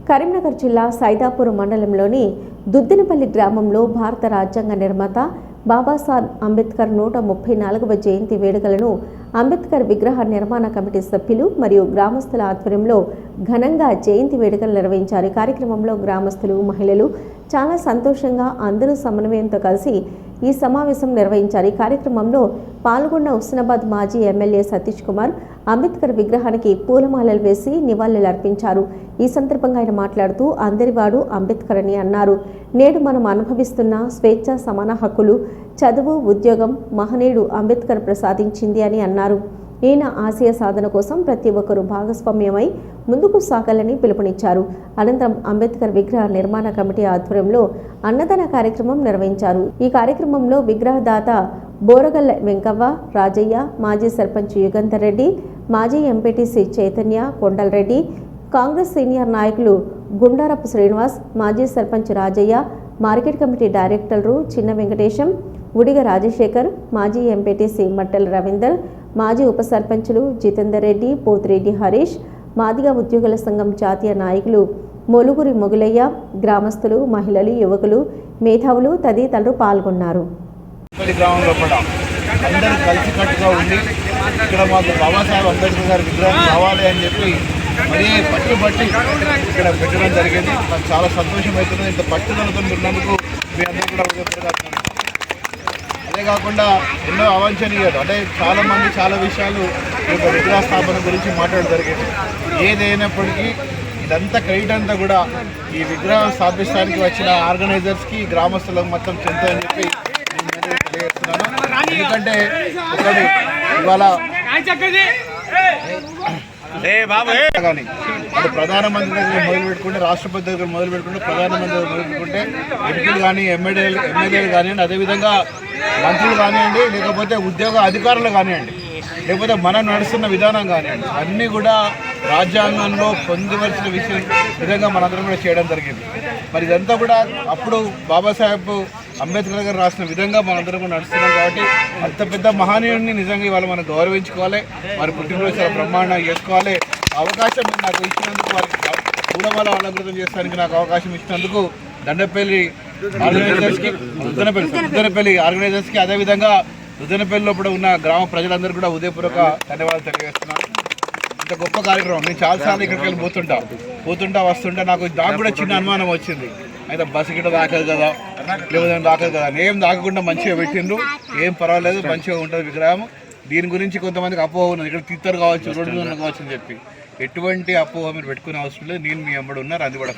కరీంనగర్ జిల్లా సైదాపూర్ మండలంలోని దుద్దినపల్లి గ్రామంలో భారత రాజ్యాంగ నిర్మాత బాబాసాహెబ్ అంబేద్కర్ 134వ జయంతి వేడుకలను అంబేద్కర్ విగ్రహ నిర్మాణ కమిటీ సభ్యులు మరియు గ్రామస్తుల ఆధ్వర్యంలో ఘనంగా జయంతి వేడుకలు నిర్వహించారు. కార్యక్రమంలో గ్రామస్తులు, మహిళలు చాలా సంతోషంగా అందరూ సమన్వయంతో కలిసి ఈ సమావేశం నిర్వహించారు. ఈ కార్యక్రమంలో పాల్గొన్న హుస్నాబాద్ మాజీ ఎమ్మెల్యే సతీష్ కుమార్ అంబేద్కర్ విగ్రహానికి పూలమాలలు వేసి నివాళులు అర్పించారు. ఈ సందర్భంగా ఆయన మాట్లాడుతూ అందరివాడు అంబేద్కర్ అని అన్నారు. నేడు మనం అనుభవిస్తున్న స్వేచ్ఛ, సమాన హక్కులు, చదువు, ఉద్యోగం మహనీయుడు అంబేద్కర్ ప్రసాదించింది అని అన్నారు. ఈయన ఆశయ సాధన కోసం ప్రతి ఒక్కరూ భాగస్వామ్యమై ముందుకు సాగాలని పిలుపునిచ్చారు. అనంతరం అంబేద్కర్ విగ్రహ నిర్మాణ కమిటీ ఆధ్వర్యంలో అన్నదాన కార్యక్రమం నిర్వహించారు. ఈ కార్యక్రమంలో విగ్రహదాత బోరగల్ల వెంకవ్వ, రాజయ్య, మాజీ సర్పంచ్ యుగంధర్ రెడ్డి, మాజీ ఎంపీటీసీ చైతన్య, కొండలరెడ్డి, కాంగ్రెస్ సీనియర్ నాయకులు గుండారపు శ్రీనివాస్, మాజీ సర్పంచ్ రాజయ్య, మార్కెట్ కమిటీ డైరెక్టర్లు చిన్న వెంకటేశం, ఉడిగ రాజశేఖర్, మాజీ ఎంపీటీసీ మట్టెల రవీందర్, మాజీ ఉప సర్పంచులు జితేందర్ రెడ్డి, పోతిరెడ్డి హరీష్, మాదిగ ఉద్యోగుల సంఘం జాతీయ నాయకులు మొలుగురి మొగులయ్య, గ్రామస్తులు, మహిళలు, యువకులు, మేధావులు తదితరులు పాల్గొన్నారు. అందరూ కలిసికట్టుగా ఉండి ఇక్కడ మాకు బాబాసాహెబ్ అంబేద్కర్ గారి విగ్రహం కావాలి అని చెప్పి మరీ పట్టుబట్టి ఇక్కడ పెట్టడం జరిగింది. నాకు చాలా సంతోషం అవుతుంది. ఇంత పట్టుదలతో ఉన్నందుకు మీ అందరూ కూడా ఉపయోగపడుతున్నారు. అదే కాకుండా ఎన్నో అవాంఛనీయాలు అంటే చాలామంది చాలా విషయాలు ఈ యొక్క విగ్రహ స్థాపన గురించి మాట్లాడడం జరిగింది. ఏదైనప్పటికీ ఇదంతా క్రెడిట్ అంతా కూడా ఈ విగ్రహం స్థాపించడానికి వచ్చిన ఆర్గనైజర్స్కి, గ్రామస్తులకు మొత్తం చెందుతాయని చెప్పి తెలియజేస్తున్నాను. ఎందుకంటే ఒకటి ఇవాళ కానీ అంటే ప్రధానమంత్రి దగ్గర మొదలు పెట్టుకుంటే, రాష్ట్రపతి దగ్గర మొదలు పెట్టుకుంటే, ప్రధానమంత్రి దగ్గర మొదలు పెట్టుకుంటే ఎంపీలు కానీ ఎమ్మెల్యేలు కానివ్వండి, అదేవిధంగా మంత్రులు కానివ్వండి, లేకపోతే ఉద్యోగ అధికారులు కానివ్వండి, లేకపోతే మనం నడుస్తున్న విధానం కానివ్వండి, అన్నీ కూడా రాజ్యాంగంలో పొందవలసిన విధంగా మనందరం కూడా చేయడం జరిగింది. మరి ఇదంతా కూడా అప్పుడు బాబాసాహెబ్ అంబేద్కర్ గారు రాసిన విధంగా మనందరం కూడా నడుస్తున్నాం. కాబట్టి అంత పెద్ద మహనీయుడిని నిజంగా ఇవాళ మనం గౌరవించుకోవాలి. మరి పుట్టినరోజు చాలా బ్రహ్మాండంగా చేసుకోవాలి. అవకాశం నాకు ఇచ్చినందుకు, వారికి పూలమాల అలంకృతం చేసడానికి నాకు అవకాశం ఇచ్చినందుకు దండపల్లి ఆర్గనైజర్స్కి, రుద్దనపల్లి ఆర్గనైజర్స్కి, అదేవిధంగా రుద్దనపల్లిలో కూడా ఉన్న గ్రామ ప్రజలందరూ కూడా ఉదయపూర్వక ధన్యవాదాలు తెలియజేస్తున్నాను. ఇంత గొప్ప కార్యక్రమం. నేను చాలాసార్లు ఇక్కడికి వెళ్ళి పోతుంటా వస్తుంటా నాకు కూడా చిన్న అనుమానం వచ్చింది. అయితే బస్సు గిట్ట దాకదు కదా, లేకపోతే దాకదు కదా. ఏం దాకకుండా మంచిగా పెట్టిండ్రు, ఏం పర్వాలేదు, మంచిగా ఉంటుంది విగ్రహం. దీని గురించి కొంతమందికి అపోహ ఉన్నది, ఇక్కడ తిత్తరు కావచ్చు, రోడ్డు కావచ్చు అని చెప్పి. ఎటువంటి అపోహ మీరు పెట్టుకునే అవసరం లేదు. నేను మీ అమ్మడు ఉన్నారు, అది కూడా